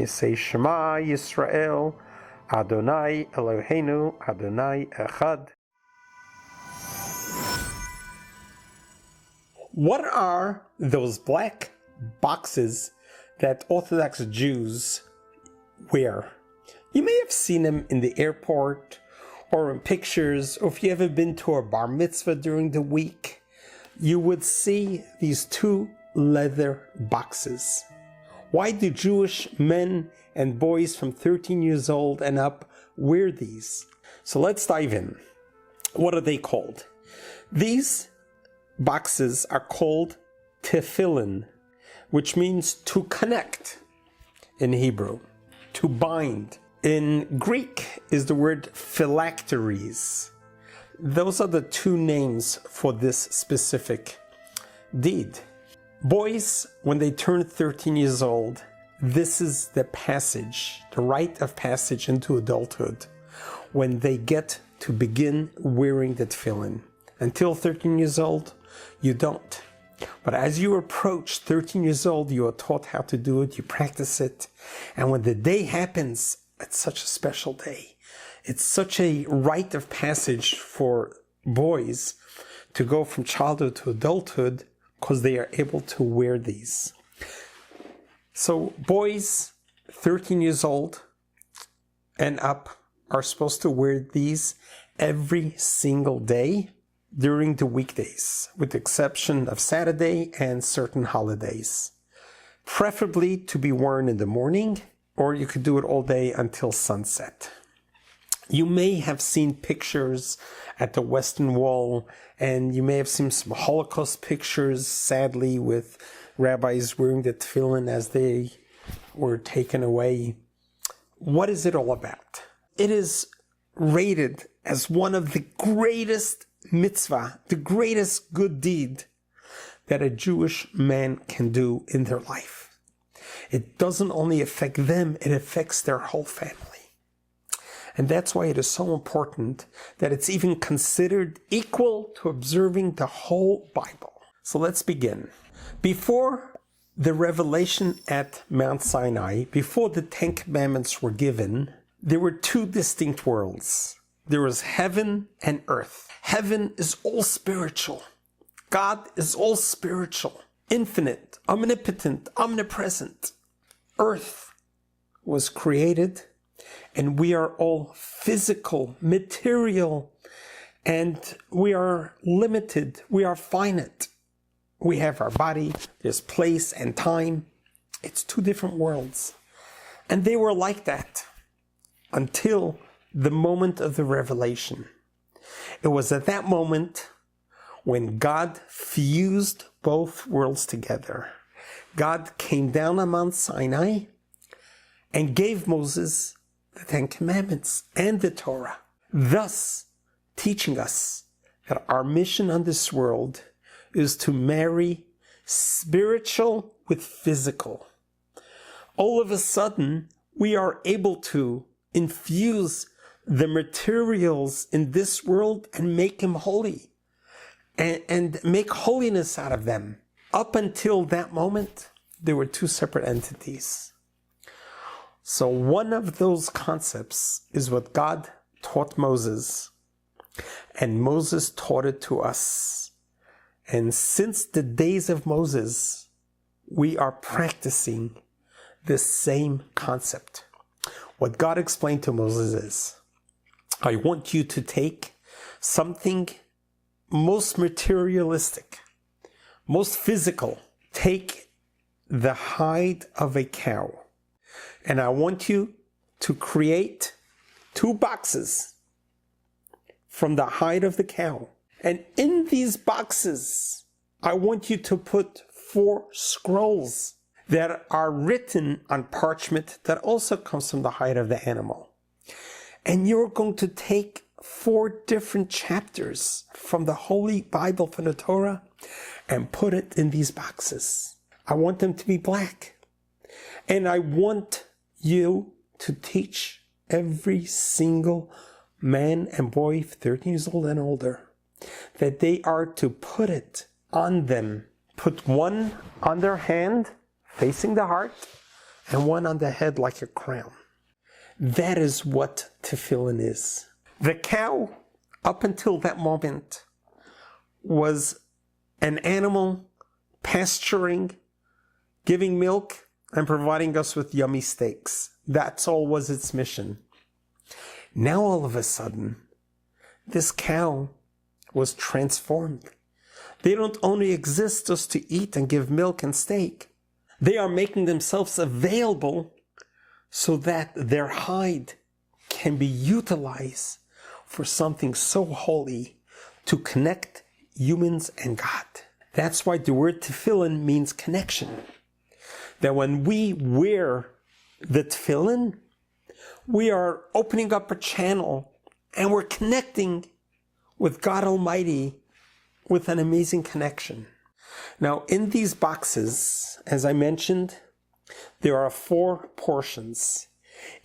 you say Shema Yisroel, Adonai Eloheinu, Adonai Echad. What are those black boxes that Orthodox Jews wear? You may have seen them in the airport or in pictures, or if you ever been to a bar mitzvah during the week, you would see these two leather boxes. Why do Jewish men and boys from 13 years old and up wear these? So let's dive in. What are they called? These boxes are called Tefillin, which means to connect in Hebrew, to bind. In Greek is the word phylacteries. Those are the two names for this specific deed. Boys, when they turn 13 years old, this is the passage, the rite of passage into adulthood, when they get to begin wearing the tefillin. Until 13 years old, you don't. But as you approach 13 years old, you are taught how to do it, you practice it, and when the day happens, it's such a special day. It's such a rite of passage for boys to go from childhood to adulthood because they are able to wear these. So boys 13 years old and up are supposed to wear these every single day during the weekdays, with the exception of Saturday and certain holidays. Preferably to be worn in the morning, or you could do it all day until sunset. You may have seen pictures at the Western Wall, and you may have seen some Holocaust pictures, sadly, with rabbis wearing the tefillin as they were taken away. What is it all about? It is rated as one of the greatest mitzvah, the greatest good deed that a Jewish man can do in their life. It doesn't only affect them, it affects their whole family. And that's why it is so important that it's even considered equal to observing the whole Bible. So let's begin. Before the revelation at Mount Sinai, before the Ten Commandments were given, there were two distinct worlds. There was heaven and earth. Heaven is all spiritual. God is all spiritual, infinite, omnipotent, omnipresent. Earth was created, and we are all physical, material, and we are limited. We are finite. We have our body, there's place and time. It's two different worlds. And they were like that until the moment of the revelation. It was at that moment when God fused both worlds together. God came down on Mount Sinai and gave Moses the Ten Commandments and the Torah, thus teaching us that our mission on this world is to marry spiritual with physical. All of a sudden, we are able to infuse the materials in this world and make them holy and make holiness out of them. Up until that moment, there were two separate entities. So one of those concepts is what God taught Moses, and Moses taught it to us. And since the days of Moses, we are practicing the same concept. What God explained to Moses is, I want you to take something most materialistic, most physical. Take the hide of a cow, and I want you to create two boxes from the hide of the cow. And in these boxes, I want you to put 4 scrolls that are written on parchment that also comes from the hide of the animal. And you're going to take 4 different chapters from the Holy Bible, from the Torah, and put it in these boxes. I want them to be black. And I want you to teach every single man and boy 13 years old and older that they are to put it on them. Put one on their hand, facing the heart, and one on the head like a crown. That is what tefillin is. The cow, up until that moment, was an animal pasturing, giving milk, and providing us with yummy steaks. That's all was its mission. Now all of a sudden, this cow was transformed. They don't only exist just to eat and give milk and steak. They are making themselves available so that their hide can be utilized for something so holy, to connect humans and God. That's why the word tefillin means connection. That when we wear the tefillin, we are opening up a channel and we're connecting with God Almighty with an amazing connection. Now, in these boxes, as I mentioned, there are 4 portions.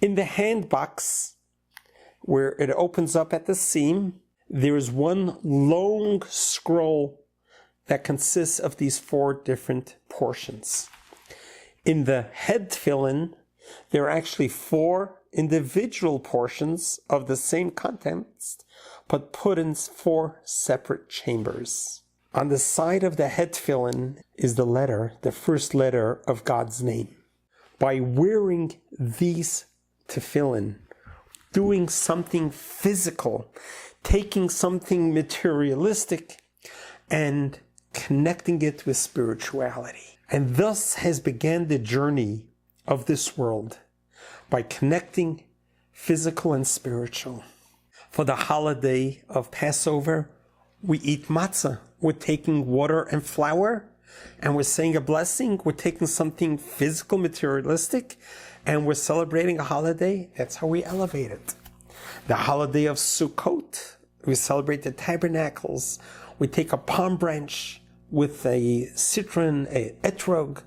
In the hand box, where it opens up at the seam, there is one long scroll that consists of these 4 different portions. In the head tefillin, there are actually 4 individual portions of the same contents, but put in 4 separate chambers. On the side of the head tefillin is the first letter of God's name. By wearing these tefillin, doing something physical, taking something materialistic and connecting it with spirituality. And thus has began the journey of this world, by connecting physical and spiritual. For the holiday of Passover, we eat matzah. We're taking water and flour, and we're saying a blessing. We're taking something physical, materialistic, and we're celebrating a holiday. That's how we elevate it. The holiday of Sukkot, we celebrate the tabernacles. We take a palm branch with a citron, a etrog,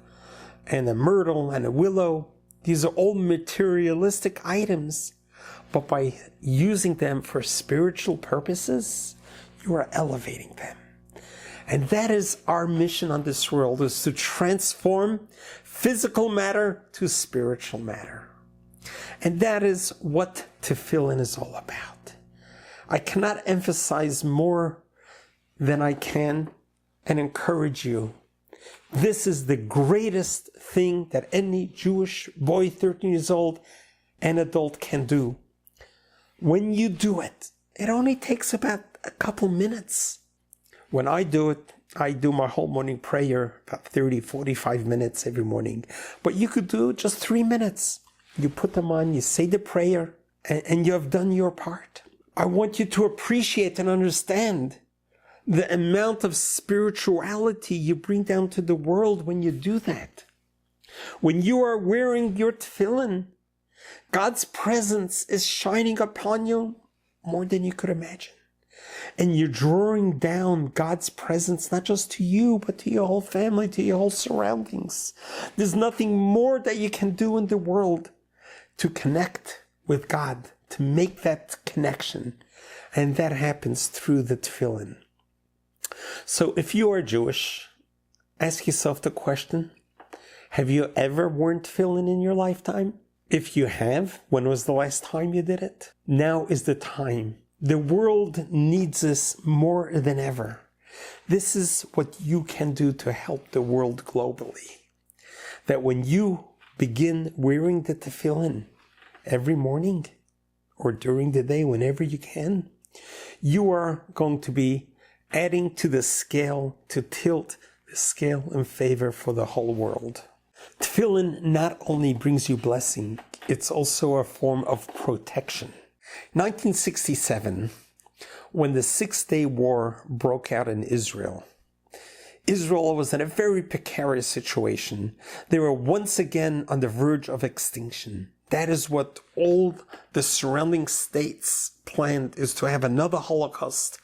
and a myrtle, and a willow. These are all materialistic items, but by using them for spiritual purposes, you are elevating them. And that is our mission on this world, is to transform physical matter to spiritual matter. And that is what tefillin is all about. I cannot emphasize more than I can and encourage you. This is the greatest thing that any Jewish boy, 13 years old, and adult can do. When you do it, it only takes about a couple minutes. When I do it, I do my whole morning prayer, about 30, 45 minutes every morning. But you could do just 3 minutes. You put them on, you say the prayer, and you have done your part. I want you to appreciate and understand the amount of spirituality you bring down to the world when you do that. When you are wearing your tefillin, God's presence is shining upon you more than you could imagine. And you're drawing down God's presence, not just to you, but to your whole family, to your whole surroundings. There's nothing more that you can do in the world to connect with God, to make that connection. And that happens through the tefillin. So if you are Jewish, ask yourself the question, have you ever worn tefillin in your lifetime? If you have, when was the last time you did it? Now is the time. The world needs us more than ever. This is what you can do to help the world globally. That when you begin wearing the tefillin every morning or during the day, whenever you can, you are going to be adding to the scale, to tilt the scale in favor for the whole world. Tefillin not only brings you blessing, it's also a form of protection. 1967, when the Six-Day War broke out in Israel, Israel was in a very precarious situation. They were once again on the verge of extinction. That is what all the surrounding states planned, is to have another Holocaust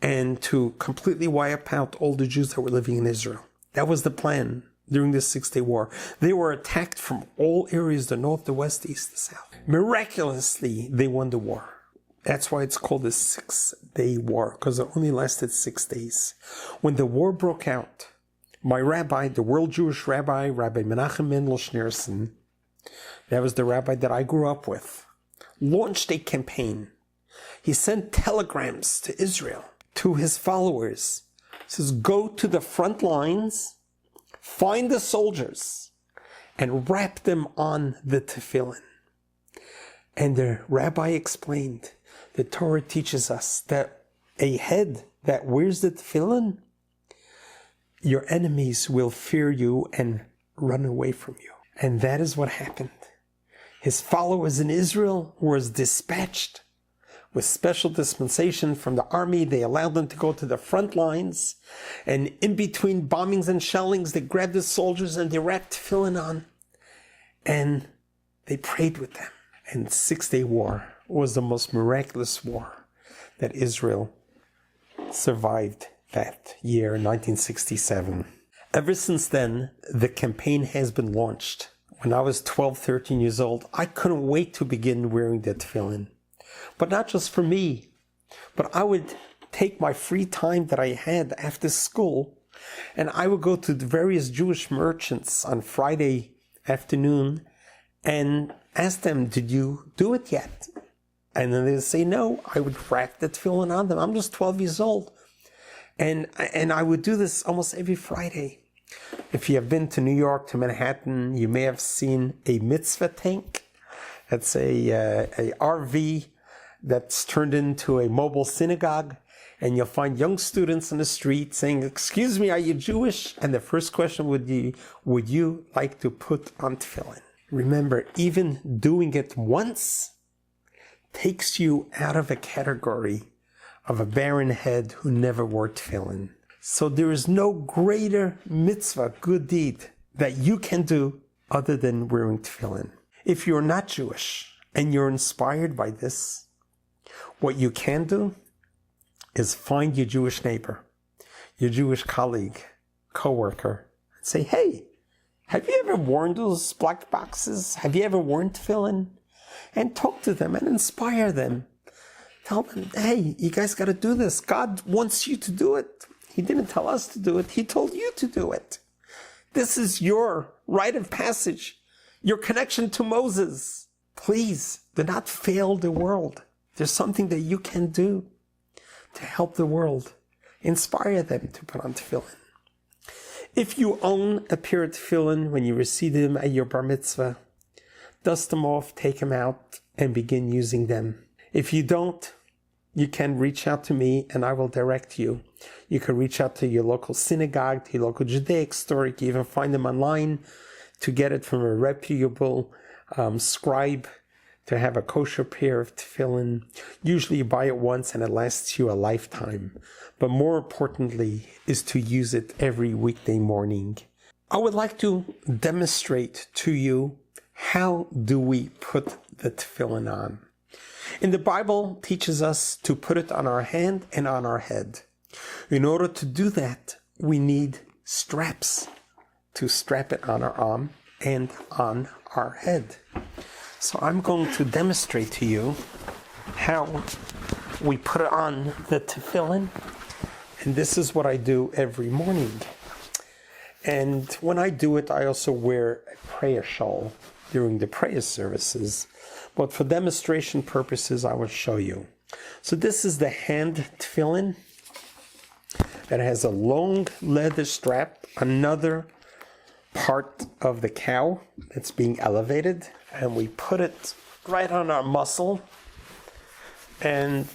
and to completely wipe out all the Jews that were living in Israel. That was the plan during the Six-Day War. They were attacked from all areas, the north, the west, the east, the south. Miraculously, they won the war. That's why it's called the Six-Day War, because it only lasted 6 days. When the war broke out, my rabbi, the world Jewish rabbi, Rabbi Menachem Mendel Schneerson, that was the rabbi that I grew up with, launched a campaign. He sent telegrams to Israel, to his followers. He says, go to the front lines, find the soldiers, and wrap them on the tefillin. And the rabbi explained, the Torah teaches us that a head that wears the tefillin, your enemies will fear you and run away from you. And that is what happened. His followers in Israel was dispatched with special dispensation from the army. They allowed them to go to the front lines, and in between bombings and shellings, they grabbed the soldiers and they wrapped tefillin on, and they prayed with them. And the 6-Day War was the most miraculous war that Israel survived that year, 1967. Ever since then, the campaign has been launched. When I was 12, 13 years old, I couldn't wait to begin wearing the tefillin. But not just for me, but I would take my free time that I had after school, and I would go to the various Jewish merchants on Friday afternoon and ask them, did you do it yet? And then they would say no. I would wrap the tefillin on them. I'm just 12 years old. And I would do this almost every Friday. If you have been to New York, to Manhattan, you may have seen a mitzvah tank. That's a RV that's turned into a mobile synagogue. And you'll find young students in the street saying, excuse me, are you Jewish? And the first question would be, would you like to put on tefillin? Remember, even doing it once takes you out of a category of a barren head who never wore tefillin. So there is no greater mitzvah, good deed, that you can do other than wearing tefillin. If you're not Jewish and you're inspired by this, what you can do is find your Jewish neighbor, your Jewish colleague, co-worker, and say, hey, have you ever worn those black boxes? Have you ever worn tefillin? And talk to them and inspire them. Tell them, hey, you guys got to do this. God wants you to do it. He didn't tell us to do it. He told you to do it. This is your rite of passage, your connection to Moses. Please do not fail the world. There's something that you can do to help the world. Inspire them to put on tefillin. If you own a pair of tefillin when you receive them at your bar mitzvah, dust them off, take them out, and begin using them. If you don't, you can reach out to me and I will direct you. You can reach out to your local synagogue, to your local Judaic store. You can even find them online to get it from a reputable scribe, to have a kosher pair of tefillin. Usually you buy it once and it lasts you a lifetime. But more importantly is to use it every weekday morning. I would like to demonstrate to you, how do we put the tefillin on? In the Bible teaches us to put it on our hand and on our head. In order to do that, we need straps to strap it on our arm and on our head. So I'm going to demonstrate to you how we put it on the tefillin. And this is what I do every morning. And when I do it, I also wear a prayer shawl during the prayer services. But for demonstration purposes, I will show you. So this is the hand tefillin. It has a long leather strap, another part of the cow that's being elevated, and we put it right on our muscle. And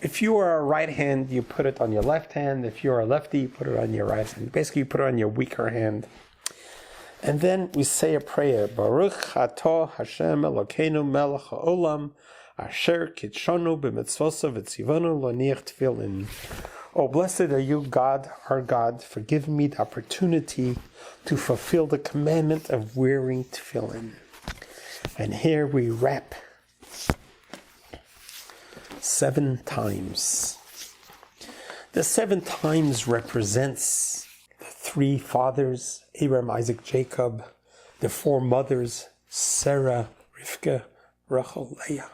if you are a right hand, you put it on your left hand. If you're a lefty, you put it on your right hand. Basically, you put it on your weaker hand. And then we say a prayer. Baruch atah Hashem Elokeinu melech haolam asher kitshanu b'mitzvosav v'tzivanu loniach tefillin. Oh, blessed are you, God, our God, for giving me the opportunity to fulfill the commandment of wearing tefillin. And here we wrap 7 times. The 7 times represents the 3 fathers, Abraham, Isaac, Jacob, the 4 mothers, Sarah, Rivka, Rachel, Leah.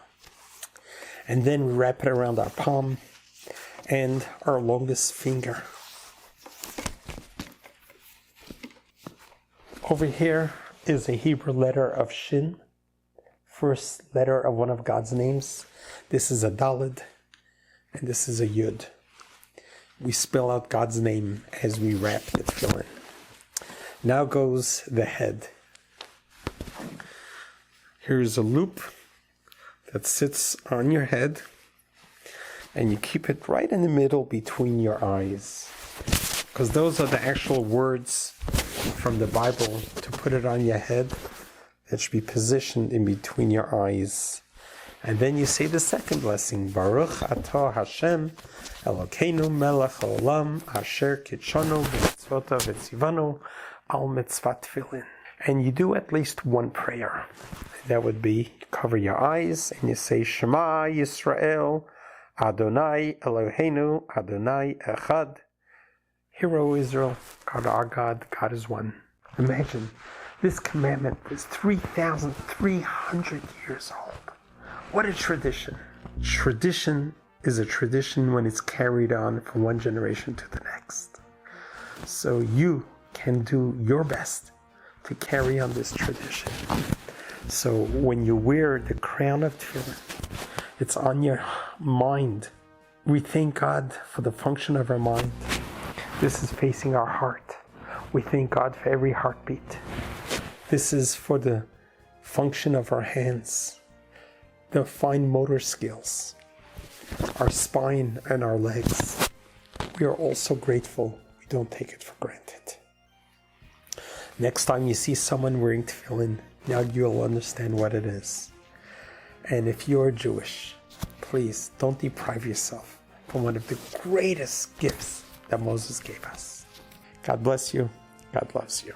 And then we wrap it around our palm and our longest finger. Over here is a Hebrew letter of Shin, first letter of one of God's names. This is a Daled, and this is a Yud. We spell out God's name as we wrap the tefillin. Now goes the head. Here's a loop that sits on your head, and you keep it right in the middle between your eyes, because those are the actual words from the Bible to put it on your head. It should be positioned in between your eyes. And then you say the second blessing, Baruch atah Hashem Elokeinu melech haolam asher kitshanu b'mitzvotav v'tzivanu al mitzvat tefillin. And you do at least one prayer. That would be, cover your eyes and you say, Shema Yisroel, Adonai Eloheinu, Adonai Echad. Hear, O Israel, God our God, God is one. Imagine, this commandment is 3,300 years old. What a tradition. Tradition is a tradition when it's carried on from one generation to the next. So you can do your best to carry on this tradition. So when you wear the crown of tefillin, it's on your mind. We thank God for the function of our mind. This is facing our heart. We thank God for every heartbeat. This is for the function of our hands, the fine motor skills, our spine and our legs. We are all so grateful. We don't take it for granted. Next time you see someone wearing tefillin, now you'll understand what it is. And if you're Jewish, please don't deprive yourself from one of the greatest gifts that Moses gave us. God bless you. God loves you.